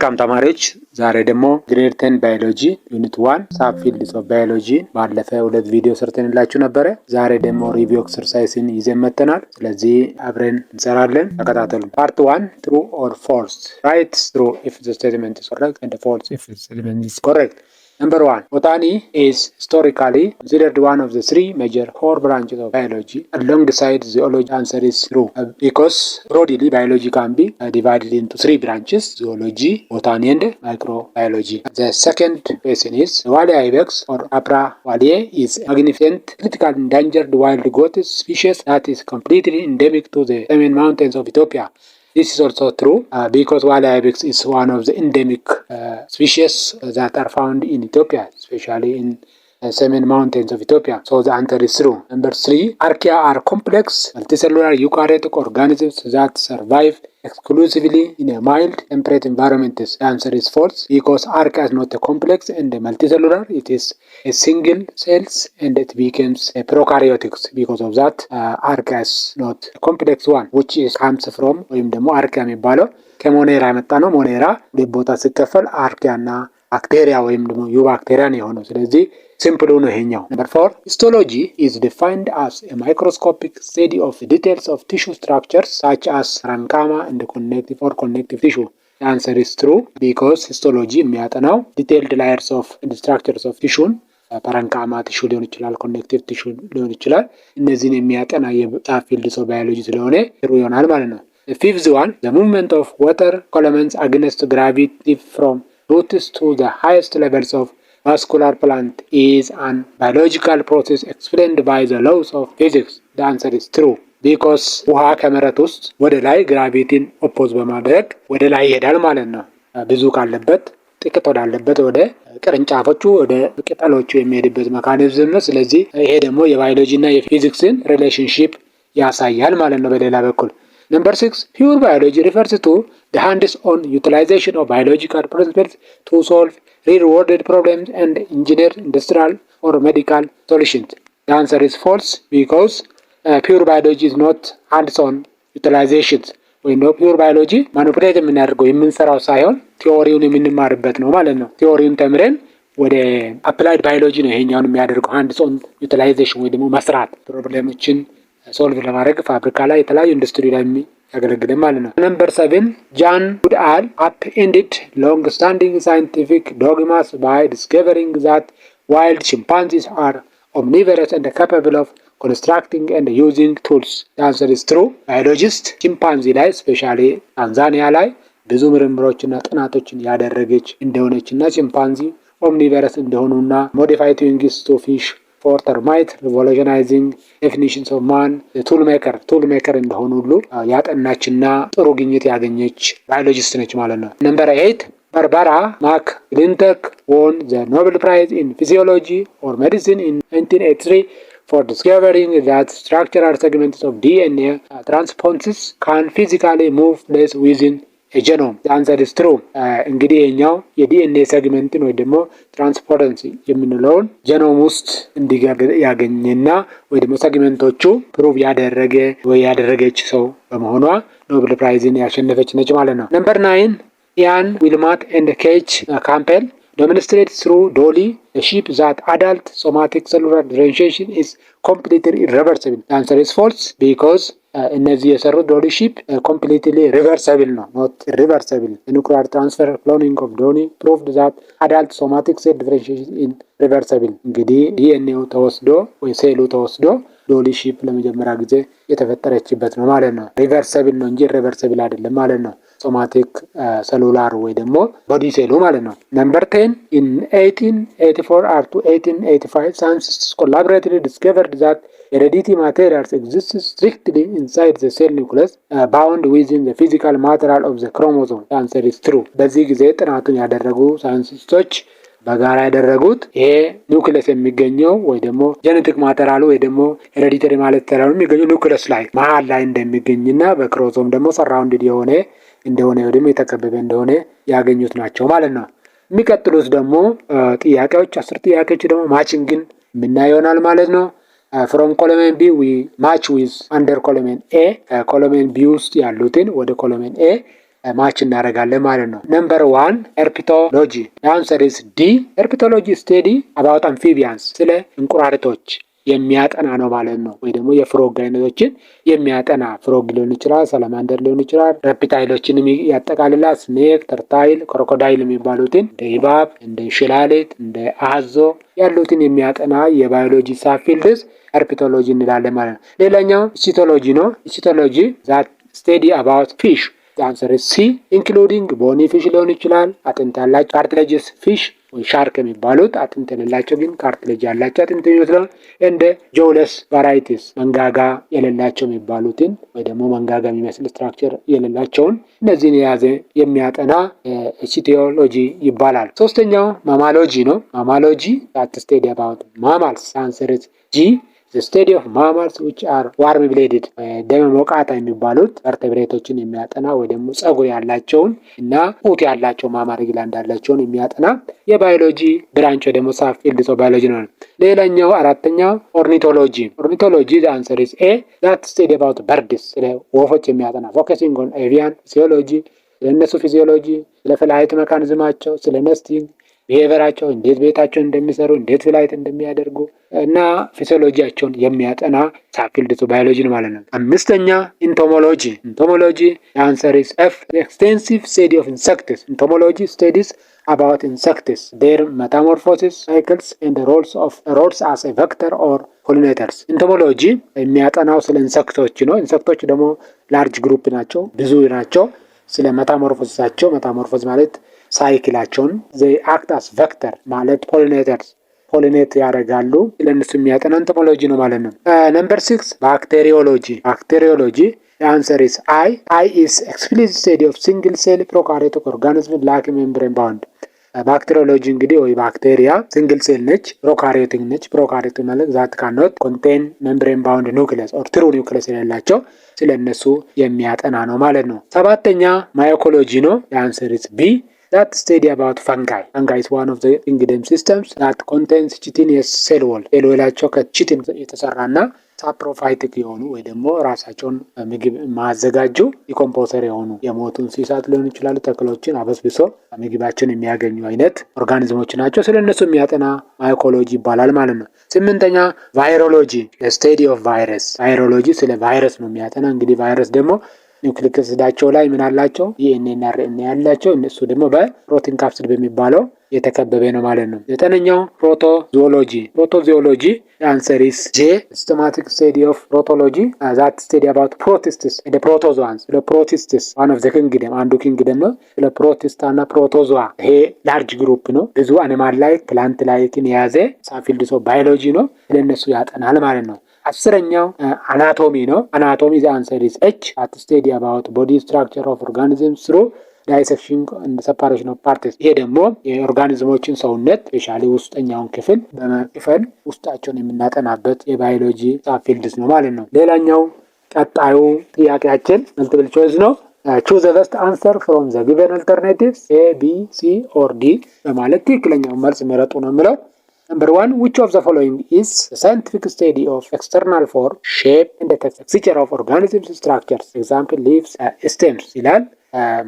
Welcome ተማሪዎች ዛሬ ደግሞ ግሬድ 10 ባዮሎጂ ዩኒት 1 ሳብ ፊልድስ ኦፍ ባዮሎጂ ባለፈው ሁለት ቪዲዮ ሰርተንላችሁ ነበር። ዛሬ ደግሞ ሪቪው ኤክሰርሳይዝን ይዘን መጥተናል። ስለዚህ አብረን እንሰራለን። ተከታተሉ። ፓርት 1 true or false. Write true if the statement is correct and false if the statement is correct. Number 1. Botany is historically considered one of the three major core branches of biology. Alongside zoology, answer is true. Because broadly, biology can be divided into three branches: zoology, botany, and microbiology. The second question is, the Walia ibex or Apra waliae is a magnificent, critically endangered wild goat species that is completely endemic to the Semen Mountains of Ethiopia. This is also true because Walia ibex is one of the endemic species that are found in Ethiopia, especially in Semen Mountains of Ethiopia. So the answer is true. Number 3, archaea are complex multicellular eukaryotic organisms that survive exclusively in a mild temperate environment. The answer is false because archaea is not a complex and a multicellular. It is a single cells and it becomes a prokaryotics. Because of that, archaea is not a complex one, which is comes from ወይም ደግሞ archaea የሚባለው ከሞኔራ የመጣ ነው። ሞኔራ ቦታ ሲከፈል archaea እና ባክቴሪያ ወይም ደግሞ ዩባክቴሪያ ነው የሆነው። ስለዚህ ሲምፕል ነው ይሄኛው። Number 4, histology is defined as a microscopic study of the details of tissue structures such as parenchyma and connective tissue. The answer is true because histology የሚያጠናው detailed layers of and structures of tissue parenchyma tissue ሊሆን ይችላል፣ connective tissue ሊሆን ይችላል። እነዚህን የሚያጠና የሳብ ፊልድ ኦፍ ባዮሎጂ ስለሆነ ጥሩ ይሆናል ማለት ነው። The fifth one, the movement of water columns against gravity from roots to the highest levels of vascular plant is an biological process explained by the laws of physics. The answer is true because ውሃ ከመሬት ውስጥ ወደ ላይ ግራቪቲን ኦፖዝ በማድረግ ወደ ላይ ይሄዳል ማለት ነው። ብዙ ካለበት ጥቂት ወዳለበት ወደ ቅርንጫፎቹ ወደ ቅጠሎቹ የሚሄድበት ሜካኒዝም ነው። ስለዚህ ይሄ ደግሞ የባዮሎጂ እና የፊዚክስን ሪሌሽንሺፕ ያሳያል ማለት ነው በሌላ በኩል። Number 6, pure biology refers to the hands-on utilization of biological principles to solve real-world problems and engineer industrial or medical solutions. The answer is false because pure biology is not hands-on utilizations. ወይ ነው ፒውር ባዮሎጂ ማኒፑሌት የምናደርገው የምንሰራው ሳይሆን ቲዎሪውን የምንማርበት ነው ማለት ነው። ቲዎሪውን ተምረን ወደ አፕላይድ ባዮሎጂ ነው ይሄኛውን የሚያደርገው hands-on utilization ወይ ደግሞ መስራት ፕሮብሌሞችን ሶልቭ ለማድረግ ፋብሪካ ላይ የተለያዩ ኢንዱስትሪ ላይ ያገለግላል ማለት ነው። Number 7, John Goodall upended long-standing scientific dogmas by discovering that wild chimpanzees are omnivorous and capable of constructing and using tools. The answer is true. Biologist chimpanzee ላይ especially ታንዛኒያ ላይ ብዙ ምርምሮችና ጥናቶችን ያደረገች እንደሆነችና ቺምፓንዚ ኦምኒቨረስ እንደሆኑና modified wings to fish for termite revolutionizing definitions of man tool maker እንደሆኑ ሁሉ ያጠናችና ጥሩ ግኝት ያገኘች ባዮሎጂስት ነች ማለት ነው። Number 8, Barbara McClintock won the Nobel Prize in Physiology or Medicine in 1983 for discovering that structural segments of DNA transposes can physically move place within a genome. The answer is true. እንግዲህ የኛው የዲኤንኤ ሴግመንትን ወይ ደግሞ ትራንስፖረንስ የምንለውን ጀኖም ውስጥ ያገኘና ወይ ደግሞ ሴግመንቶቹ ፕሩቭ ያደረገ ወይ ያደረገች ሰው በመሆኗ ኖቤል ፕራይዝን ያሸነፈች ነች ማለት ነው። Number 9, Ian Wilmot and Keith Campbell demonstrated through Dolly the sheep that adult somatic cellular differentiation is completely irreversible. The answer is false because እነዚህ የሰሩት ዶሊ ሺፕ ኮምፕሊትሊ ሪቨርሰብል ነው not irreversible. The nuclear transfer cloning of Dolly proved that adult somatic cell differentiation is reversible. እንግዲህ ዲኤንኤው ተወስዶ ወይ ሴሉ ተወስዶ ዶሊ ሺፕ ለመጀመሪያ ጊዜ የተፈጠረችበት ነው ማለት ነው። ሪቨርሰብል ነው እንጂ ኢሬቨርሰብል አይደለም ማለት ነው። ሶማቲክ ሰሉላር ወይ ደግሞ ቦዲ ሴሉ ማለት ነው። Number 10, in 1884 up to 1885 scientists collaboratively discovered that hereditary materials exist strictly inside the cell nucleus bound within the physical material of the chromosome. The answer is true. በዚህ ጊዜ ጥናቱን ያደረጉ ሳይንቲስቶች በጋራ ያደረጉት ይሄ ኒውክለስ የሚገኘው ወይ ደግሞ ጄኔቲክ ማተሪያሉ ወይ ደግሞ ሄሬዲተሪ ማተሪያሉ የሚገኘው ኒውክለስ ላይ መሃል ላይ እንደሚገኝና በክሮሞሶም ደግሞ ሰራውንድድ እንደሆነ ወይ ደግሞ የተከበበ እንደሆነ ያገኙት ናቸው ማለት ነው። የሚቀጥሉት ደግሞ ጥያቄዎች 10 ጥያቄዎች ደግሞ ማቺንግን የምናየውናል ማለት ነው። from column B we match with under column A column B ውስጥ ያሉትን ወደ column A ማች እናደርጋለን ማለት ነው። ነምበር 1 ኤርፒቶሎጂ አንሰር ኢዝ ዲ። ኤርፒቶሎጂ ስቴዲ አባውት አምፊቢያንስ ስለ እንቁራሪቶች የሚያጠና ነው ማለት ነው። ወይ ደግሞ የፍሮግ አይነቶችን የሚያጠና ፍሮግ ሊሆን ይችላል፣ ሰላማንደር ሊሆን ይችላል፣ ረፕታይሎችንም ያጠቃልላል። ስኔክ፣ ተርታይል፣ ክሮኮዳይል የሚባሉትን እንደ እባብ፣ እንደ እንሽላሊት፣ እንደ አዞ ያሉትን የሚያጠና የባዮሎጂ ሳብፊልድስ ሄርፒቶሎጂ እንላለን ማለት ነው። ሌላኛው ኢሲቶሎጂ ነው። ኢሲቶሎጂ ዛት ስቴዲ አባውት ፊሽ አንሰር ሲ ኢንክሉዲንግ ቦኒ ፊሽ ሊሆን ይችላል፣ አጥንት ያላቸው ካርትሌጅስ ፊሽ ወይ ሻርክ የሚባሉት አጥንት የሌላቸው ግን ካርትሌጅ ያላቸው አጥንተኞች ነው። እንደ ጆለስ ቫራይቲስ መንጋጋ የሌላቸው የሚባሉትን ወይ ደግሞ መንጋጋ የሚመስል ስትራክቸር የሌላቸውን እነዚህን የያዘ የሚያጠና ኢሲቶሎጂ ይባላል። ሶስተኛው ማማሎጂ ነው። ማማሎጂ ዛት ስቴዲ አባውት ማማልስ አንሰር ጂ the study of mammals which are warm blooded ደም ሞቃታ የሚባሉት ቨርተብሬቶችን የሚያጠና ወይ ደግሞ ጸጉር ያላቸውን እና ጡት ያላቸው ማማሪ ግላንድ ያላቸውን የሚያጠና የባዮሎጂ ብራንች ወይ ደግሞ ሳብ ፊልድ ኦፍ ባዮሎጂ ነው። ሌላኛው አራተኛው ኦርኒቶሎጂ። ኦርኒቶሎጂ the answer is A that study about birds ስለ ወፎች የሚያጠና focusing on avian physiology ስለ እነሱ ፊዚዮሎጂ፣ ስለ ፍላይት መካኒዝማቸው፣ ስለ ነስቲንግ ቢሄቨራቸው እንዴት ቤታቸውን እንደሚሰሩ እንዴት ፍላይት እንደሚያደርጉ እና ፊዚዮሎጂያቸውን የሚያጠና ሳብፊልድ ኦፍ ባዮሎጂ ነው ማለት ነው። አምስተኛ ኢንቶሞሎጂ። ኢንቶሞሎጂ አንሰር ኢዝ ኤፍ ኤክስቴንሲቭ ስቴዲ ኦፍ ኢንሴክትስ። ኢንቶሞሎጂ ስቴዲስ about insects, their metamorphosis cycles and the roles as a vector or pollinators. ኢንቶሞሎጂ የሚያጠናው ስለ ኢንሴክቶች ነው። ኢንሴክቶች ደግሞ ላርጅ ግሩፕ ናቸው፣ ብዙ ናቸው። ስለ ሜታሞርፎሲሳቸው ሜታሞርፎስ ማለት ሳይክላቸውን they act as vector ማለት pollinators ፖሊኔት ያደርጋሉ። ስለነሱ የሚያጠና ኢንቶሞሎጂ ነው ማለት ነው። ነምበር 6 ባክቴሪዮሎጂ። ባክቴሪዮሎጂ answer is I is explicit study of single cell prokaryotic organism like membrane bound. ባክቴሪዮሎጂ እንግዲህ ወይ ባክቴሪያ ሲንግል ሴል ነች፣ ፕሮካሪዮቲክ ነች። ፕሮካሪዮቲክ ማለት ዛት ካኖት ኮንቴን ሜምብሬን ባውንድ ኒውክሊየስ ኦር ትሩ ኒውክሊየስ የሌላቸው ስለነሱ የሚያጠና ነው ማለት ነው። ሰባተኛ ማይኮሎጂ ነው። የአንሰር ኢዝ ቢ that study about fungi. Fungi is one of the kingdom systems that contains chitinous cell wall. ሴል ወላቸው ከቺቲን የተሰራና ሳፕሮፋይቲክ የሆኑ ወይ ደግሞ ራሳቸውን ምግብ ማዘጋጁ ዲኮምፖዘር የሆኑ የሞቱ እንስሳት ሊሆኑ ይችላሉ። ተክሎችን አበስብሶ ምግባቸውን የሚያገኙ አይነት ኦርጋኒዝሞች ናቸው። ስለነሱ የሚያጠና ማይኮሎጂ ይባላል ማለት ነው። ስምንተኛ ቫይሮሎጂ ስቴዲ ኦፍ ቫይረስ። ቫይሮሎጂ ስለ ቫይረስ ነው የሚያጠና። እንግዲህ ቫይረስ ደግሞ ኒውክሊክ አሲዳቸው ላይ ምን አላቸው? ዲኤንኤ እና አርኤንኤ ያላቸው። እነሱ ደግሞ በፕሮቲን ካፕሲድ በሚባለው የተከበበ ነው ማለት ነው። ዘጠነኛው ፕሮቶዞሎጂ። ፕሮቶዞሎጂ አንሰር ኢዝ ጄ ሲስተማቲክ ስቴዲ ኦፍ ፕሮቶሎጂ ዛት ስቴዲ አባውት ፕሮቲስትስ ኤንድ ፕሮቶዞአንስ። ስለ ፕሮቲስትስ ዋን ኦፍ ዘ ኪንግደም አንዱ ኪንግደም ነው። ስለ ፕሮቲስታ እና ፕሮቶዞአ ይሄ ላርጅ ግሩፕ ነው። ብዙ አኒማል ላይ ፕላንት ላይክን የያዘ ሳብፊልድ ኦፍ ባዮሎጂ ነው። ስለነሱ ያጠናል ማለት ነው። አስረኛው አናቶሚ ነው። አናቶሚ ዘ አንሰር ኢዝ ኤች አት ስቴዲ አባውት ቦዲ ስትራክቸር ኦፍ ኦርጋኒዝምስ ትሩ ዳይሴክሽን ኤንድ ሰፓሬሽን ኦፍ ፓርትስ። ይሄ ደግሞ የኦርጋኒዝሞችን ሰውነት ስፔሻሊ ውስጠኛውን ክፍል በመክፈል ውስጣቸውን የምናጠናበት የባዮሎጂ ሳብፊልድስ ነው ማለት ነው። ሌላኛው ቀጣዩ ጥያቄያችን መልቲፕል ቾይስ ነው። choose the best answer from the given alternatives A, B, C or D በማለት ትክክለኛውን መልስ ምረጡ ነው የሚለው። Number 1, which of the following is the scientific study of external form, shape and the texture of organisms structures? Example, leaves, stems ይላል።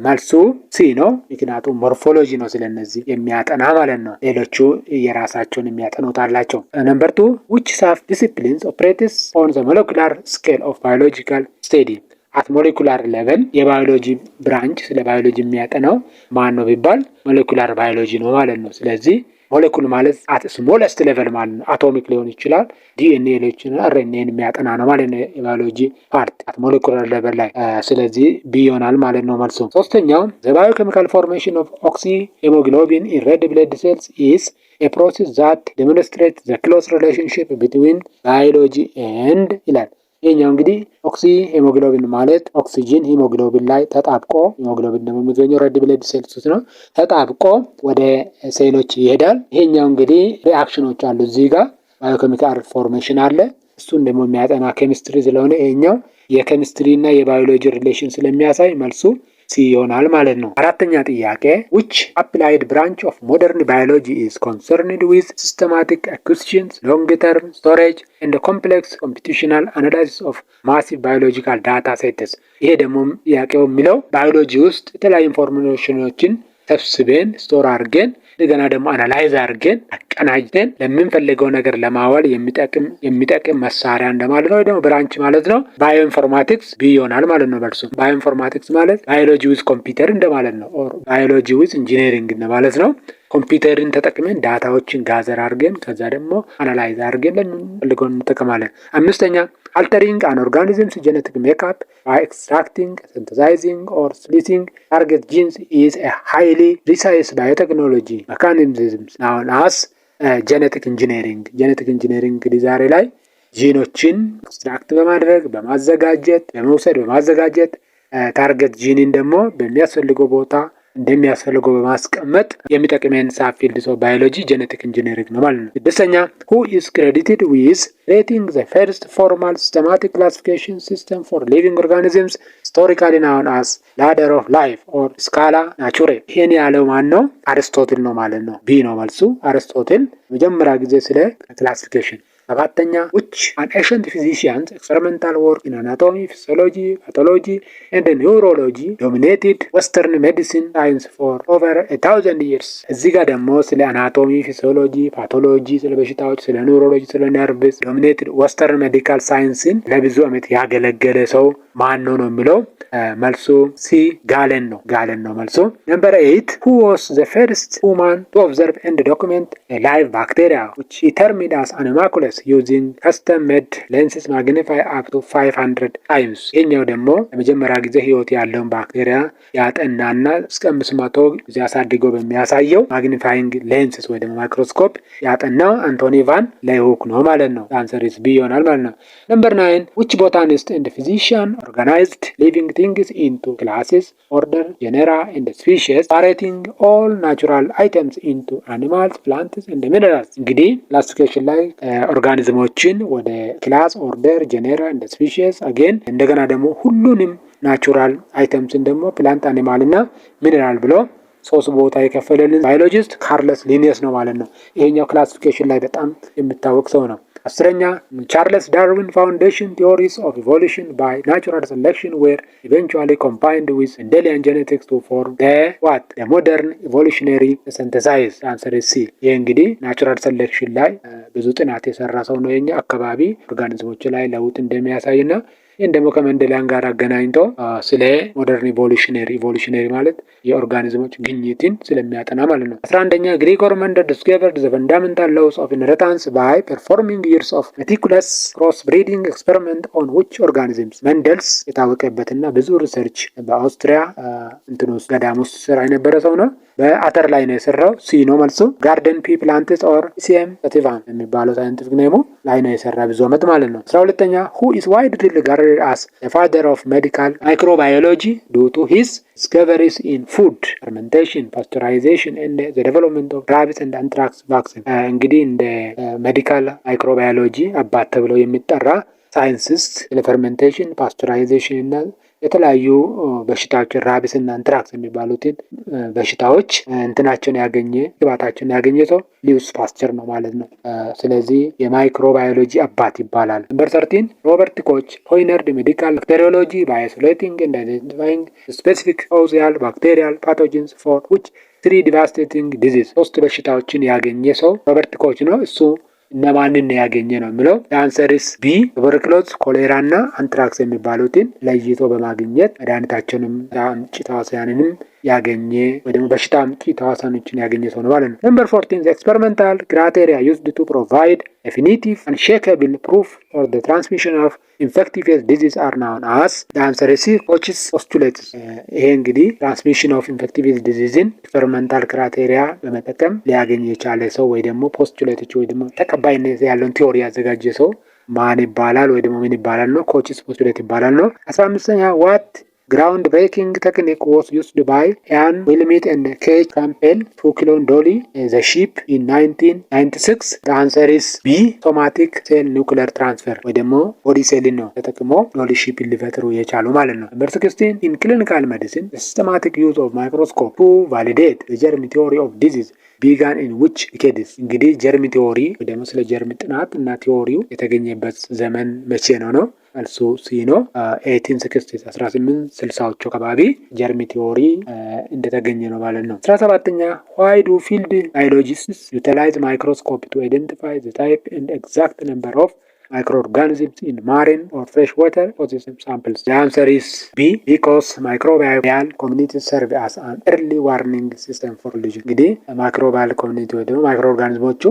መልሱ ሲ ነው። ምክንያቱም ሞርፎሎጂ ነው ስለነዚህ የሚያጠና ማለት ነው። ሌሎቹ የራሳቸውን የሚያጠኑት አላቸው። Number 2, which sub disciplines operates on the molecular scale of biological study? at molecular level የባዮሎጂ ብራንች ስለ ባዮሎጂ የሚያጠናው ማን ነው ቢባል ሞለኩላር ባዮሎጂ ነው ማለት ነው። ስለዚህ ሞለኩል ማለት አት ስሞለስት ሌቨል ማለት ነው። አቶሚክ ሊሆን ይችላል፣ ዲኤንኤ ሊሆን ይችላል፣ አርኤንኤን የሚያጠና ነው ማለት ነው የባዮሎጂ ፓርት አት ሞለኩላር ሌቨል ላይ። ስለዚህ ቢ ይሆናል ማለት ነው መልሱ። ሶስተኛው the biochemical formation of oxyhemoglobin in red blood cells is a process that demonstrates the close relationship between biology and ይላል። ይሄኛው እንግዲህ ኦክሲ ሄሞግሎቢን ማለት ኦክሲጅን ሂሞግሎቢን ላይ ተጣብቆ ሂሞግሎቢን ደግሞ የሚገኘው ሬድ ብለድ ሴልስ ውስጥ ነው። ተጣብቆ ወደ ሴሎች ይሄዳል። ይሄኛው እንግዲህ ሪአክሽኖች አሉ እዚህ ጋር ባዮኬሚካል ፎርሜሽን አለ። እሱን ደግሞ የሚያጠና ኬሚስትሪ ስለሆነ ይሄኛው የኬሚስትሪ እና የባዮሎጂ ሪሌሽን ስለሚያሳይ መልሱ ሲ ይሆናል ማለት ነው። አራተኛ ጥያቄ which applied branch of modern biology is concerned with systematic acquisitions, long-term storage and complex computational analysis of massive biological data sets? ይሄ ደግሞ ጥያቄው የሚለው ባዮሎጂ ውስጥ የተለያዩ ኢንፎርሜሽኖችን ሰብስበን ስቶር አድርገን እንደገና ደግሞ አናላይዝ አድርገን አቀናጅተን ለምንፈልገው ነገር ለማዋል የሚጠቅም መሳሪያ እንደማለት ነው። ደግሞ ብራንች ማለት ነው። ባዮ ኢንፎርማቲክስ ቢ ይሆናል ማለት ነው። መልሱ ባዮ ኢንፎርማቲክስ ማለት ባዮሎጂ ዊዝ ኮምፒውተር እንደማለት ነው። ኦር ባዮሎጂ ዊዝ ኢንጂነሪንግ እንደማለት ነው። ኮምፒውተርን ተጠቅመን ዳታዎችን ጋዘር አድርገን ከዛ ደግሞ አናላይዝ አድርገን ለምንፈልገው እንጠቀማለን። አምስተኛ altering an organism's genetic makeup by extracting, synthesizing or splitting target genes is a highly precise biotechnology mechanism known as genetic engineering. genetic engineering እንግዲህ ዛሬ ላይ ጂኖችን ኤክስትራክት በማድረግ በማዘጋጀት ታርጌት ጂንን ደግሞ በሚያስፈልገው ቦታ እንደሚያስፈልገው በማስቀመጥ የሚጠቅመን ሳብ ፊልድ ኦፍ ባዮሎጂ ጄኔቲክ ኢንጂነሪንግ ነው ማለት ነው። ስድስተኛ who is credited with creating the first formal systematic classification system for living organisms historically known as ladder of life or scala naturae? ይሄን ያለው ማን ነው? አርስቶትል ነው ማለት ነው። ቢ ነው መልሱ። አርስቶትል መጀመሪያ ጊዜ ስለ ክላሲፊኬሽን። ሰባተኛ which an ancient physician's experimental work in anatomy, physiology, pathology and neurology dominated western medicine science for over 1000 years? እዚህ ጋር ደግሞ ስለ አናቶሚ፣ ፊሲዮሎጂ፣ ፓቶሎጂ፣ ስለ በሽታዎች፣ ስለ ኒውሮሎጂ፣ ስለ ነርቭስ ዶሚኔትድ ወስተርን ሜዲካል ሳይንስን ለብዙ ዓመት ያገለገለ ሰው ማን ነው የሚለው መልሱ ሲ ጋለን ነው መልሱ። ነምበር 8 who was the first human to observe and document a live bacteria which he termed as animalculous using custom made lenses magnify up to 500 times? ይሄኛው ደግሞ ለመጀመሪያ ጊዜ ህይወት ያለውን ባክቴሪያ ያጠናና እስከ 500 ጊዜ አሳድጎ በሚያሳየው ማግኒፋይንግ ሌንስስ ወይ ደግሞ ማይክሮስኮፕ ያጠናው አንቶኒ ቫን ሌውክ ነው ማለት ነው። አንሰር ኢዝ ቢ ይሆናል ማለት ነው። ነምበር 9 which botanist and physician organized living things into classes, order, genera and species, separating all natural items into animals, plants and minerals? እንግዲህ ክላሲፊኬሽን ላይ ኦርጋኒዝሞችን ወደ ክላስ፣ ኦርደር፣ ጄኔራ እንደ ስፒሺስ አጌን እንደገና ደግሞ ሁሉንም ናቹራል አይተምስን ደግሞ ፕላንት፣ አኒማል እና ሚነራል ብሎ ሶስት ቦታ የከፈለልን ባዮሎጂስት ካርለስ ሊኒየስ ነው ማለት ነው። ይሄኛው ክላሲፊኬሽን ላይ በጣም የሚታወቅ ሰው ነው። አስረኛ ቻርልስ ዳርዊን ፋውንዴሽን ቲዮሪስ ኦፍ ኢቮሉሽን ባይ ናቹራል ሴሌክሽን ዌር ኢቨንቹዋሊ ኮምባይንድ ዊዝ ሜንዴሊያን ጄኔቲክስ ቱ ፎርም ዘ ሞደርን ኢቮሉሽነሪ ሲንተሳይዝ። አንሰር ሲ። ይህ እንግዲህ ናቹራል ሴሌክሽን ላይ ብዙ ጥናት የሰራ ሰው ነው። የኛ አካባቢ ኦርጋኒዝሞች ላይ ለውጥ እንደሚያሳይና ይህን ደግሞ ከመንደሊያን ጋር አገናኝቶ ስለ ሞደርን ኢቮሉሽነሪ ማለት የኦርጋኒዝሞች ግኝትን ስለሚያጠና ማለት ነው። 11ኛ ግሪጎር መንደል ዲስከቨርድ ዘ ፈንዳሜንታል ሎውስ ኦፍ ኢንሄሪታንስ ባይ ፐርፎርሚንግ ይርስ ኦፍ ሜቲኩለስ ክሮስ ብሪዲንግ ኤክስፐሪመንት ኦን ዊች ኦርጋኒዝምስ? መንደልስ የታወቀበትና ብዙ ሪሰርች በአውስትሪያ እንትኖስ ገዳም ውስጥ ስራ የነበረ ሰው ነው። በአተር ላይ ነው የሰራው። ሲ ነው መልሱ። ጋርደን ፒ ፕላንትስ ኦር ሲኤም ሰቲቫም የሚባለው ሳይንቲፊክ ኔሙ ላይ ነው የሰራ ብዙ ዓመት ማለት ነው። 12ኛ who is widely regarded as the father of medical microbiology due to his discoveries in food fermentation, pasteurization and the development of rabies and anthrax vaccine? እንግዲህ እንደ ሜዲካል ማይክሮባዮሎጂ አባት ተብለው የሚጠራ ሳይንቲስት ለፈርሜንቴሽን፣ ፓስቸራይዜሽን እና የተለያዩ በሽታዎችን ራቢስ እና አንትራክስ የሚባሉትን በሽታዎች ግባታቸውን ያገኘ ሰው ሊዩስ ፓስቸር ነው ማለት ነው። ስለዚህ የማይክሮባዮሎጂ አባት ይባላል። ነምበር 13 ሮበርት ኮች ፖይነርድ ሜዲካል ባክቴሪዮሎጂ ባይ አይሶሌቲንግ ኤንድ አይደንቲፋይንግ ስፔሲፊክ ኦዚያል ባክቴሪያል ፓቶጂንስ ፎር ዊች 3 ዲቫስቴቲንግ ዲዚዝ። 3 በሽታዎችን ያገኘ ሰው ሮበርት ኮች ነው። እሱ እነማንን ያገኘ ነው የሚለው የአንሰርስ ቢ ቱበርክሎዝ፣ ኮሌራ እና አንትራክስ የሚባሉትን ለይቶ በማግኘት መድኃኒታቸውንም አምጪ ተዋሲያንንም ያገኘ ወይ ደግሞ በሽታ አምጪ ተዋሲያኖችን ያገኘ ሰው ነው ማለት ነው። ነምበር 14 ኤክስፐሪመንታል ክራይቴሪያ ዩዝድ ቱ ፕሮቫይድ ዴፊኒቲቭ አንሼከብል ፕሩፍ ፎር ዘ ትራንስሚሽን ኦፍ ኢንፌክቲቭ ዲዚዝ አር ናውን አስ አንሰርስ ኮችስ ፖስቱሌትስ። ይሄ እንግዲህ ትራንስሚሽን ኦፍ ኢንፌክቲቭ ዲዚዝን ኤክስፐሪመንታል ክራይቴሪያ በመጠቀም ሊያገኝ የቻለ ሰው ወይ ደግሞ ፖስቱሌቶች ወይ ደግሞ ተቀባይነት ያለውን ቲዮሪ ያዘጋጀ ሰው ማን ይባላል ወይ ደግሞ ምን ይባላል ነው? ኮችስ ፖስቱሌት ይባላል ነው። 15ኛ ዋት Ground breaking technique was used by Ian Wilmot and Kate Campbell to clone Dolly the sheep in 1996. The answer is B. somatic cell nuclear transfer ወይ ደግሞ ቦዲ ሴልን ነው ተጠቅመው ዶሊ ሺፕ ሊፈጥሩ የቻሉ ማለት ነው። Number 16. In clinical medicine, the systematic use of microscope to validate the germ theory of disease began in which decades? እንግዲህ ጀርም ቲዎሪ ወይ ደግሞ ስለ ጀርም ጥናት እና ቲዎሪው የተገኘበት ዘመን መቼ ነው? መልሱ ሲ ነው። 1860 1860ዎቹ አካባቢ ጀርም ቲዎሪ እንደተገኘ ነው ማለት ነው። 17ኛ why do field biologists utilize microscope to identify the type and exact number of microorganisms in marine or freshwater ecosystem samples? The answer is B. Because microbial communities serve as an early warning system for pollution. እንግዲህ ማይክሮባያል ኮሚኒቲ ወይ ደግሞ ማይክሮኦርጋኒዝሞቹ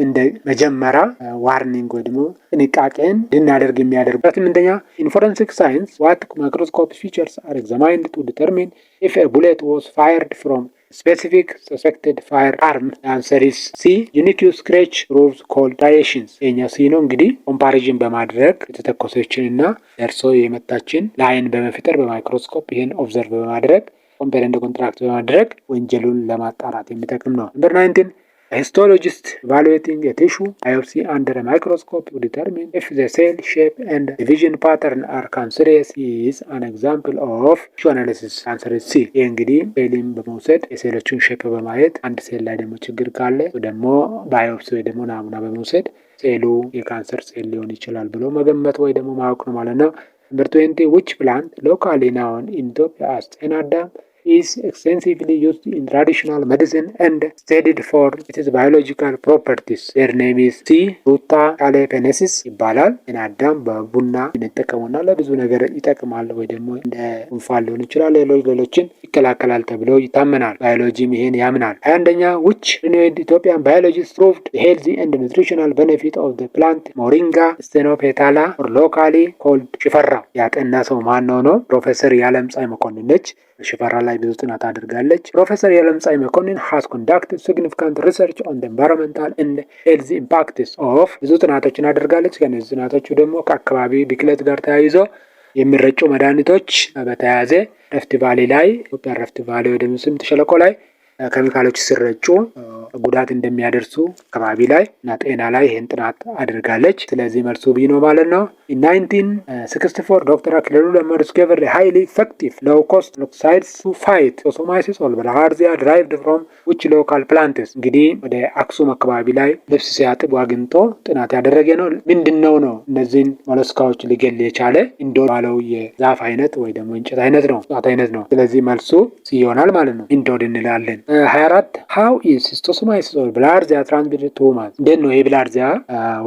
እንደ መጀመሪያ ዋርኒንግ ወይ ደግሞ ጥንቃቄን እንድናደርግ የሚያደርጉበት። 8ኛ in forensic science what microscope features are examined to determine if a bullet was fired from specific suspected firearm? The answer is C. unique scratch proves cold striations. የኛ ሲ ነው። እንግዲህ ኮምፓሪዥን በማድረግ የተተኮሰችን እና ደርሶ የመታችን ላይን በመፍጠር በማይክሮስኮፕ ይህን ኦብዘርቭ በማድረግ ኮምፔር እንደ ኮንትራክት በማድረግ ወንጀሉን ለማጣራት የሚጠቅም ነው። Number 19. A histologist evaluating a tissue biopsy under a microscope to determine if the cell shape and division pattern are cancerous is an example of tissue analysis. Answer is C. ይህ እንግዲህ ሴልን በመውሰድ የሴሎችን ሼፕ በማየት አንድ ሴል ላይ ደግሞ ችግር ካለ ደግሞ ባዮፕሲ ወይ ደግሞ ናሙና በመውሰድ ሴሉ የካንሰር ሴል ሊሆን ይችላል ብሎ መገመት ወይ ደግሞ ማወቅ ነው ማለት ነው። Number 20. Which plant locally known in Ethiopia as ጤናዳም is extensively used in traditional medicine and studied for its biological properties? Their name is C. Ruta calepensis ይባላል። ጤናዳም በቡና እንጠቀሙና ለብዙ ነገር ይጠቅማል ወይ ደግሞ እንደ ጉንፋን ሊሆን ይችላል ሌሎችን ይከላከላል ተብሎ ይታመናል። ባዮሎጂም ይሄን ያምናል። 21ኛ which renowned Ethiopian biologist proved the healthy and nutritional benefit of the plant Moringa stenopetala or locally called ሽፈራው? ያጠና ሰው ማን ነው? ፕሮፌሰር ያለምፀሐይ መኮንን ነች። ሽፈራ ላይ ብዙ ጥናት አድርጋለች። ፕሮፌሰር ያለምፀሐይ መኮንን has conducted significant research on the environmental and health impacts of ብዙ ጥናቶችን አድርጋለች። ከነዚህ ጥናቶቹ ደግሞ ከአካባቢ ብክለት ጋር ተያይዞ የሚረጩ መድኃኒቶች በተያያዘ ረፍት ቫሊ ላይ ኢትዮጵያ ረፍት ቫሊ ወደ ስምጥ ሸለቆ ላይ ኬሚካሎች ሲረጩ ጉዳት እንደሚያደርሱ አካባቢ ላይ እና ጤና ላይ ይህን ጥናት አድርጋለች። ስለዚህ መልሱ ቢ ነው ማለት ነው። In 1964 Dr. Akilelu Lema discovered a highly effective low-cost insecticides to fight Schistosomiasis or bilharzia derived from which local plants? እንግዲህ ወደ አክሱም አካባቢ ላይ ልብስ ሲያጥብ አግኝቶ ጥናት ያደረገ ነው። ምንድነው ነው እነዚህን ሞለስካዎች ሊገል የቻለ ኢንዶድ ባለው የዛፍ አይነት ወይ ደግሞ እንጨት አይነት ነው ዛፍ አይነት ነው። ስለዚህ መልሱ ሲ ይሆናል ማለት ነው። ኢንዶድ እንላለን። 24 How is Schistosomiasis or bilharzia transmitted to humans? እንዴት ነው የብልሃርዚያ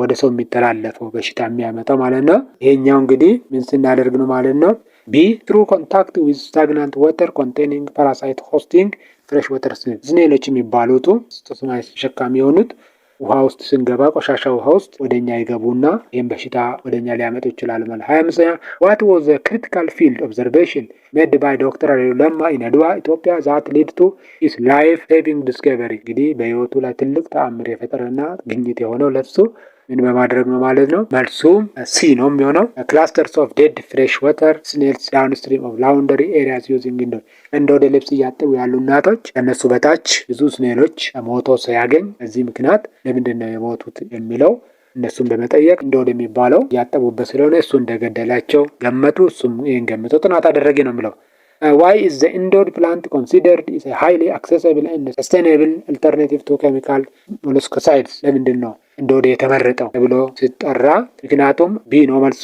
ወደ ሰው የሚተላለፈው በሽታ የሚያመጣው ማለት ነው? ይሄኛው እንግዲህ ምን ስናደርግ ነው ማለት ነው? B. through contact with stagnant water containing parasite hosting fresh water snails. ዝኔሎች የሚባሉት ስቶሶማይሲስ ተሸካሚ የሆኑት ውሃ ውስጥ ስንገባ ቆሻሻ ውሃ ውስጥ ወደኛ ይገቡና ይሄን በሽታ ወደኛ ሊያመጡ ይችላል ማለት። 25ኛ what was the critical field observation made by Dr. Akilelu Lema in Adwa Ethiopia that led to his life saving discovery? እንግዲህ በህይወቱ ላይ ትልቅ ተአምር የፈጠረና ግኝት የሆነው ለሱ ምን በማድረግ ነው ማለት ነው? መልሱ ሲ ነው የሚሆነው። clusters of dead fresh water snails downstream of laundry areas using indoor እንደ ልብስ እያጠቡ ያሉ እናቶች ከነሱ በታች ብዙ ስኔሎች ሞቶ ሲያገኝ በዚህ ምክንያት ለምንድን ነው የሞቱት የሚለው እነሱን በመጠየቅ እንደው የሚባለው ያጠቡበት ስለሆነ እሱ እንደገደላቸው ገመቱ። እሱም ይሄን ገምቶ ጥናት አደረገ ነው የሚለው። Why is the indoor plant considered is a highly accessible and sustainable alternative to chemical moluscicides? ለምንድን ነው እንደው የተመረጠው ብሎ ሲጠራ ምክንያቱም ቢ ነው መልሱ።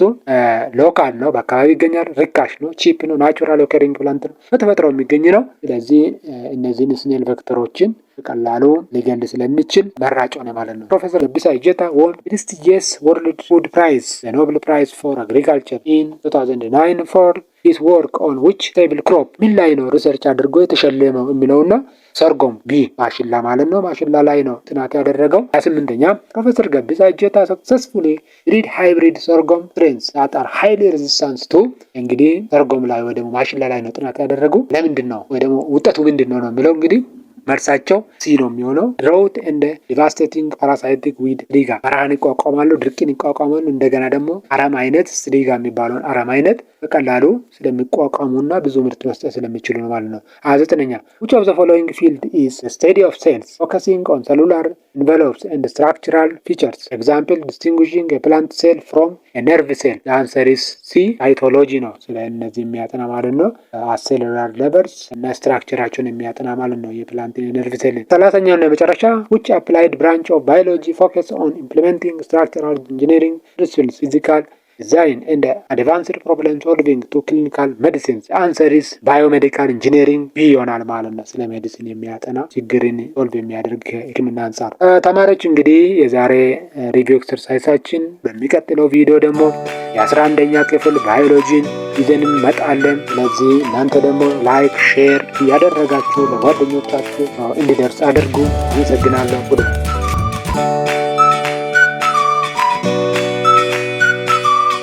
ሎካል ነው፣ በአካባቢ ይገኛል፣ ርካሽ ነው፣ ቺፕ ነው፣ ናቹራል ኦከሪንግ ፕላንት ነው፣ በተፈጥሮ የሚገኝ ነው። ስለዚህ እነዚህን ስኔል ቬክተሮችን በቀላሉ ሊገል ስለሚችል መራጭ ሆነ ማለት ነው። ፕሮፌሰር ለቢሳ እጀታ won prestigious World Food Prize, the Nobel Prize for Agriculture in 2009 for his work on which table crop? ምን ላይ ነው ሪሰርች አድርጎ የተሸለመው የሚለውና ሰርጎም ቢ ማሽላ ማለት ነው። ማሽላ ላይ ነው ጥናት ያደረገው። 28ኛ ፕሮፌሰር ገቢሳ እጀታ successfully breed hybrid sorghum strains that are highly resistant to እንግዲህ ሰርጎም ላይ ወይ ደግሞ ማሽላ ላይ ነው ጥናት ያደረጉ። ለምንድን ነው ወይ ደግሞ ውጤቱ ምንድን ነው የሚለው እንግዲህ መልሳቸው ሲ ነው የሚሆነው። ድሮውት እንደ ዲቫስቴቲንግ ፓራሳይቲክ ዊድ ስትሪጋ በረሃን ይቋቋማሉ፣ ድርቅን ይቋቋማሉ። እንደገና ደግሞ አረም አይነት ስትሪጋ የሚባለውን አረም አይነት በቀላሉ ስለሚቋቋሙና ብዙ ምርት መስጠት ስለሚችሉ ነው ማለት ነው። 9ኛ which of the following field is the study of cells focusing on cellular envelopes and structural features, example distinguishing a plant cell from a nerve cell? the answer is C cytology ነው። ስለ እነዚህ የሚያጠና ማለት ነው። cellular levels እና ስትራክቸራቸውን የሚያጠና ማለት ነው የፕላንት የነርቭ ሴል። 30ኛው እና የመጨረሻ which applied branch of biology focus on implementing structural engineering principles, physical design and advanced problem solving to clinical medicine? the answer is biomedical engineering B ይሆናል ማለት ነው። ስለ ሜዲሲን የሚያጠና ችግርን ሶልቭ የሚያደርግ ከሕክምና አንጻር። ተማሪዎች እንግዲህ የዛሬ ሪቪው ኤክሰርሳይሳችን በሚቀጥለው ቪዲዮ ደግሞ የ11ኛ ክፍል ባዮሎጂን ይዘን እንመጣለን። ስለዚህ እናንተ ደግሞ ላይክ ሼር እያደረጋችሁ ለጓደኞቻችሁ እንዲደርስ አድርጉ። አመሰግናለሁ።